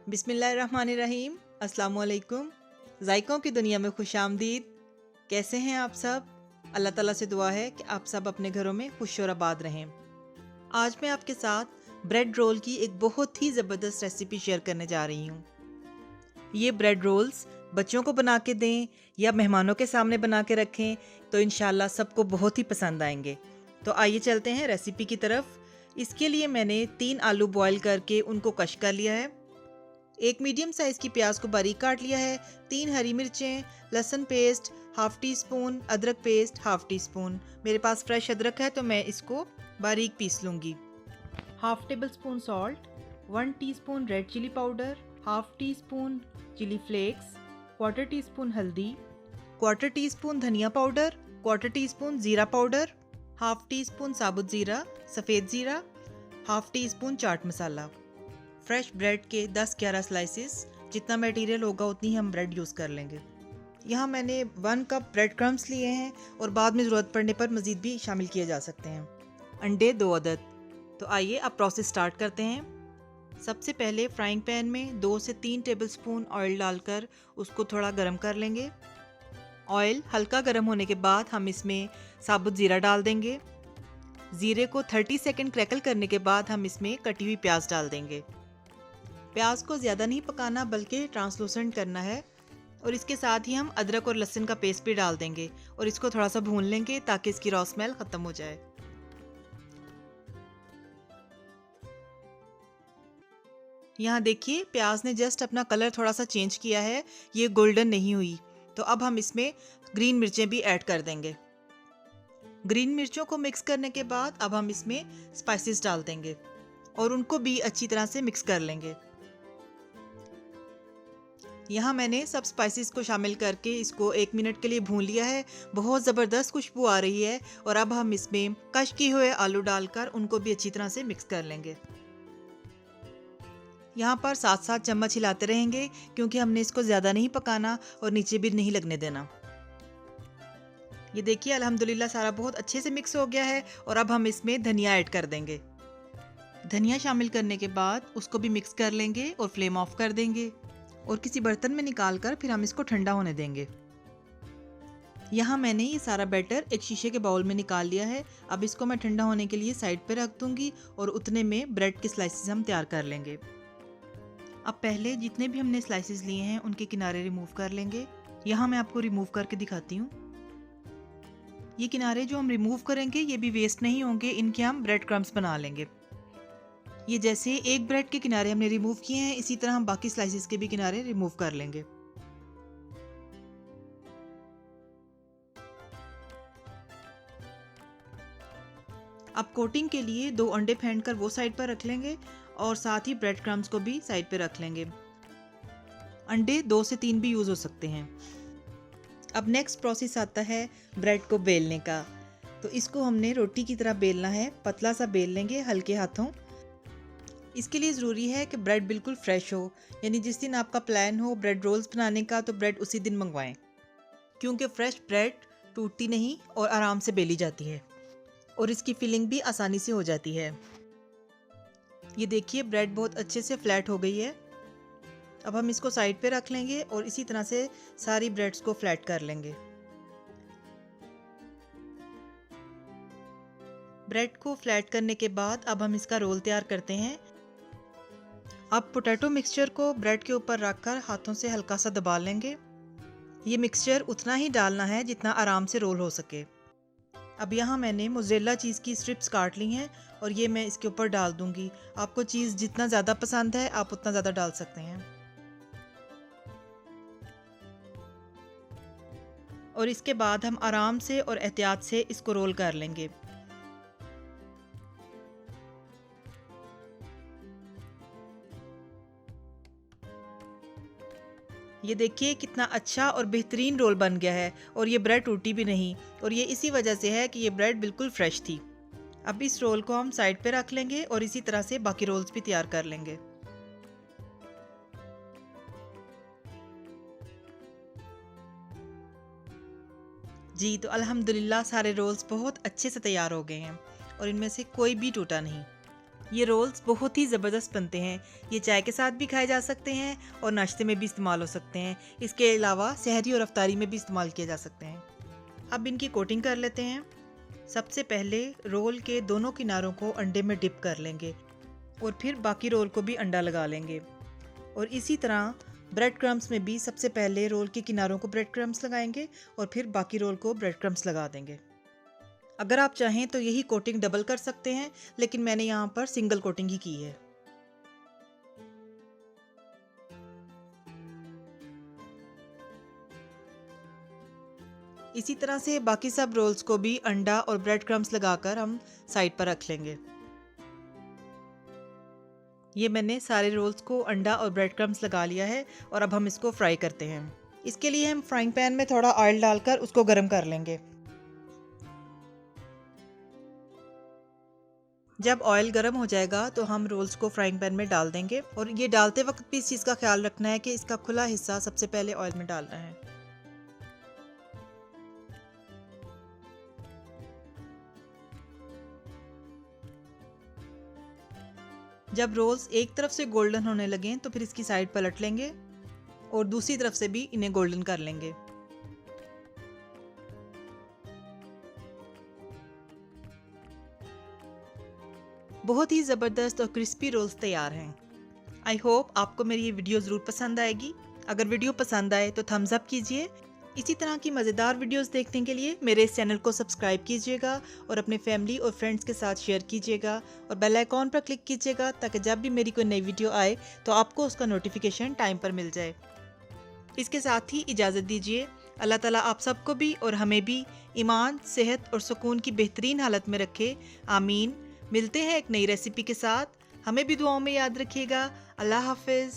बिस्मिल्लाहिर्रहमानिर्रहीम। अस्सलाम वालेकुम। जायकों की दुनिया में खुशामदीद। कैसे हैं आप सब? अल्लाह ताला से दुआ है कि आप सब अपने घरों में खुश और आबाद रहें। आज मैं आपके साथ ब्रेड रोल की एक बहुत ही ज़बरदस्त रेसिपी शेयर करने जा रही हूँ। ये ब्रेड रोल्स बच्चों को बना के दें या मेहमानों के सामने बना के रखें तो इंशाल्लाह सबको बहुत ही पसंद आएंगे। तो आइए चलते हैं रेसिपी की तरफ। इसके लिए मैंने 3 आलू बॉईल करके उनको कश कर लिया है। एक मीडियम साइज़ की प्याज को बारीक काट लिया है। 3 हरी मिर्चें, लहसुन पेस्ट हाफ टी स्पून, अदरक पेस्ट हाफ टी स्पून। मेरे पास फ्रेश अदरक है तो मैं इसको बारीक पीस लूँगी। Half tablespoon salt, 1 teaspoon red chilli powder, half teaspoon chilli flakes, quarter teaspoon हल्दी, क्वार्टर टी स्पून धनिया पाउडर, क्वार्टर टी स्पून ज़ीरा पाउडर, हाफ टी स्पून साबुत ज़ीरा, सफ़ेद ज़ीरा, half teaspoon chaat masala. Fresh bread के 10-11 slices, जितना material होगा उतनी ही हम ब्रेड यूज़ कर लेंगे। यहाँ मैंने 1 कप ब्रेड क्रम्स लिए हैं और बाद में ज़रूरत पड़ने पर मज़ीद भी शामिल किए जा सकते हैं। अंडे 2 अदद। तो आइए अब प्रोसेस स्टार्ट करते हैं। सबसे पहले फ्राइंग पैन में 2 से 3 टेबलस्पून ऑयल डालकर उसको थोड़ा गर्म कर लेंगे। ऑयल हल्का गर्म होने के बाद हम इसमें साबुत ज़ीरा डाल देंगे। ज़ीरे को 30 सेकंड क्रैकल करने के बाद हम इसमें कटी हुई प्याज डाल देंगे। प्याज को ज़्यादा नहीं पकाना बल्कि ट्रांसलूसेंट करना है और इसके साथ ही हम अदरक और लहसुन का पेस्ट भी डाल देंगे और इसको थोड़ा सा भून लेंगे ताकि इसकी रॉ स्मेल ख़त्म हो जाए। यहाँ देखिए प्याज ने जस्ट अपना कलर थोड़ा सा चेंज किया है, ये गोल्डन नहीं हुई। तो अब हम इसमें ग्रीन मिर्चें भी ऐड कर देंगे। ग्रीन मिर्चों को मिक्स करने के बाद अब हम इसमें स्पाइसेस डाल देंगे और उनको भी अच्छी तरह से मिक्स कर लेंगे। यहाँ मैंने सब स्पाइसेस को शामिल करके इसको 1 मिनट के लिए भून लिया है। बहुत ज़बरदस्त खुशबू आ रही है और अब हम इसमें कश किए हुए आलू डालकर उनको भी अच्छी तरह से मिक्स कर लेंगे। यहाँ पर साथ साथ चम्मच हिलाते रहेंगे क्योंकि हमने इसको ज़्यादा नहीं पकाना और नीचे भी नहीं लगने देना। ये देखिए अल्हम्दुलिल्लाह सारा बहुत अच्छे से मिक्स हो गया है और अब हम इसमें धनिया ऐड कर देंगे। धनिया शामिल करने के बाद उसको भी मिक्स कर लेंगे और फ्लेम ऑफ कर देंगे और किसी बर्तन में निकाल कर फिर हम इसको ठंडा होने देंगे। यहाँ मैंने ये सारा बैटर एक शीशे के बाउल में निकाल लिया है। अब इसको मैं ठंडा होने के लिए साइड पे रख दूंगी और उतने में ब्रेड के स्लाइसेस हम तैयार कर लेंगे। अब पहले जितने भी हमने स्लाइसेस लिए हैं उनके किनारे रिमूव कर लेंगे। यहाँ मैं आपको रिमूव करके दिखाती हूँ। ये किनारे जो हम रिमूव करेंगे ये भी वेस्ट नहीं होंगे, इनके हम ब्रेड क्रम्स बना लेंगे। ये जैसे एक ब्रेड के किनारे हमने रिमूव किए हैं इसी तरह हम बाकी स्लाइसेस के भी किनारे रिमूव कर लेंगे। अब कोटिंग के लिए 2 अंडे फेंटकर वो साइड पर रख लेंगे और साथ ही ब्रेड क्रम्स को भी साइड पे रख लेंगे। अंडे 2 से 3 भी यूज़ हो सकते हैं। अब नेक्स्ट प्रोसेस आता है ब्रेड को बेलने का। तो इसको हमने रोटी की तरह बेलना है, पतला सा बेल लेंगे हल्के हाथों। इसके लिए ज़रूरी है कि ब्रेड बिल्कुल फ्रेश हो, यानी जिस दिन आपका प्लान हो ब्रेड रोल्स बनाने का तो ब्रेड उसी दिन मंगवाएं, क्योंकि फ्रेश ब्रेड टूटती नहीं और आराम से बेली जाती है और इसकी फिलिंग भी आसानी से हो जाती है। ये देखिए ब्रेड बहुत अच्छे से फ्लैट हो गई है। अब हम इसको साइड पे रख लेंगे और इसी तरह से सारी ब्रेड्स को फ्लैट कर लेंगे। ब्रेड को फ्लैट करने के बाद अब हम इसका रोल तैयार करते हैं। अब पोटैटो मिक्सचर को ब्रेड के ऊपर रखकर हाथों से हल्का सा दबा लेंगे। ये मिक्सचर उतना ही डालना है जितना आराम से रोल हो सके। अब यहाँ मैंने मोज़रेला चीज़ की स्ट्रिप्स काट ली हैं और ये मैं इसके ऊपर डाल दूँगी। आपको चीज़ जितना ज़्यादा पसंद है आप उतना ज़्यादा डाल सकते हैं। और इसके बाद हम आराम से और एहतियात से इसको रोल कर लेंगे। ये देखिए कितना अच्छा और बेहतरीन रोल बन गया है और ये ब्रेड टूटी भी नहीं और ये इसी वजह से है कि ये ब्रेड बिल्कुल फ्रेश थी। अब इस रोल को हम साइड पे रख लेंगे और इसी तरह से बाकी रोल्स भी तैयार कर लेंगे। जी तो अल्हम्दुलिल्लाह सारे रोल्स बहुत अच्छे से तैयार हो गए हैं और इनमें से कोई भी टूटा नहीं। ये रोल्स बहुत ही ज़बरदस्त बनते हैं। ये चाय के साथ भी खाए जा सकते हैं और नाश्ते में भी इस्तेमाल हो सकते हैं। इसके अलावा सहरी और अफ्तारी में भी इस्तेमाल किए जा सकते हैं। अब इनकी कोटिंग कर लेते हैं। सबसे पहले रोल के दोनों किनारों को अंडे में डिप कर लेंगे और फिर बाकी रोल को भी अंडा लगा लेंगे। और इसी तरह ब्रेड क्रम्स में भी सबसे पहले रोल के किनारों को ब्रेड क्रम्स लगाएंगे और फिर बाकी रोल को ब्रेड क्रम्स लगा देंगे। अगर आप चाहें तो यही कोटिंग डबल कर सकते हैं, लेकिन मैंने यहाँ पर सिंगल कोटिंग ही की है। इसी तरह से बाकी सब रोल्स को भी अंडा और ब्रेड क्रम्स लगाकर हम साइड पर रख लेंगे। ये मैंने सारे रोल्स को अंडा और ब्रेड क्रम्स लगा लिया है और अब हम इसको फ्राई करते हैं। इसके लिए हम फ्राइंग पैन में थोड़ा ऑयल डालकर उसको गर्म कर लेंगे। जब ऑयल गर्म हो जाएगा तो हम रोल्स को फ्राइंग पैन में डाल देंगे और ये डालते वक्त भी इस चीज़ का ख्याल रखना है कि इसका खुला हिस्सा सबसे पहले ऑयल में डालना है। जब रोल्स एक तरफ से गोल्डन होने लगें तो फिर इसकी साइड पलट लेंगे और दूसरी तरफ से भी इन्हें गोल्डन कर लेंगे। बहुत ही ज़बरदस्त और क्रिस्पी रोल्स तैयार हैं। आई होप आपको मेरी ये वीडियो ज़रूर पसंद आएगी। अगर वीडियो पसंद आए तो थम्स अप कीजिए। इसी तरह की मज़ेदार वीडियोस देखने के लिए मेरे इस चैनल को सब्सक्राइब कीजिएगा और अपने फैमिली और फ्रेंड्स के साथ शेयर कीजिएगा और बेल आइकॉन पर क्लिक कीजिएगा ताकि जब भी मेरी कोई नई वीडियो आए तो आपको उसका नोटिफिकेशन टाइम पर मिल जाए। इसके साथ ही इजाज़त दीजिए। अल्लाह ताला आप सबको भी और हमें भी ईमान, सेहत और सुकून की बेहतरीन हालत में रखे। आमीन। मिलते हैं एक नई रेसिपी के साथ। हमें भी दुआओं में याद रखिएगा। अल्लाह हाफिज़।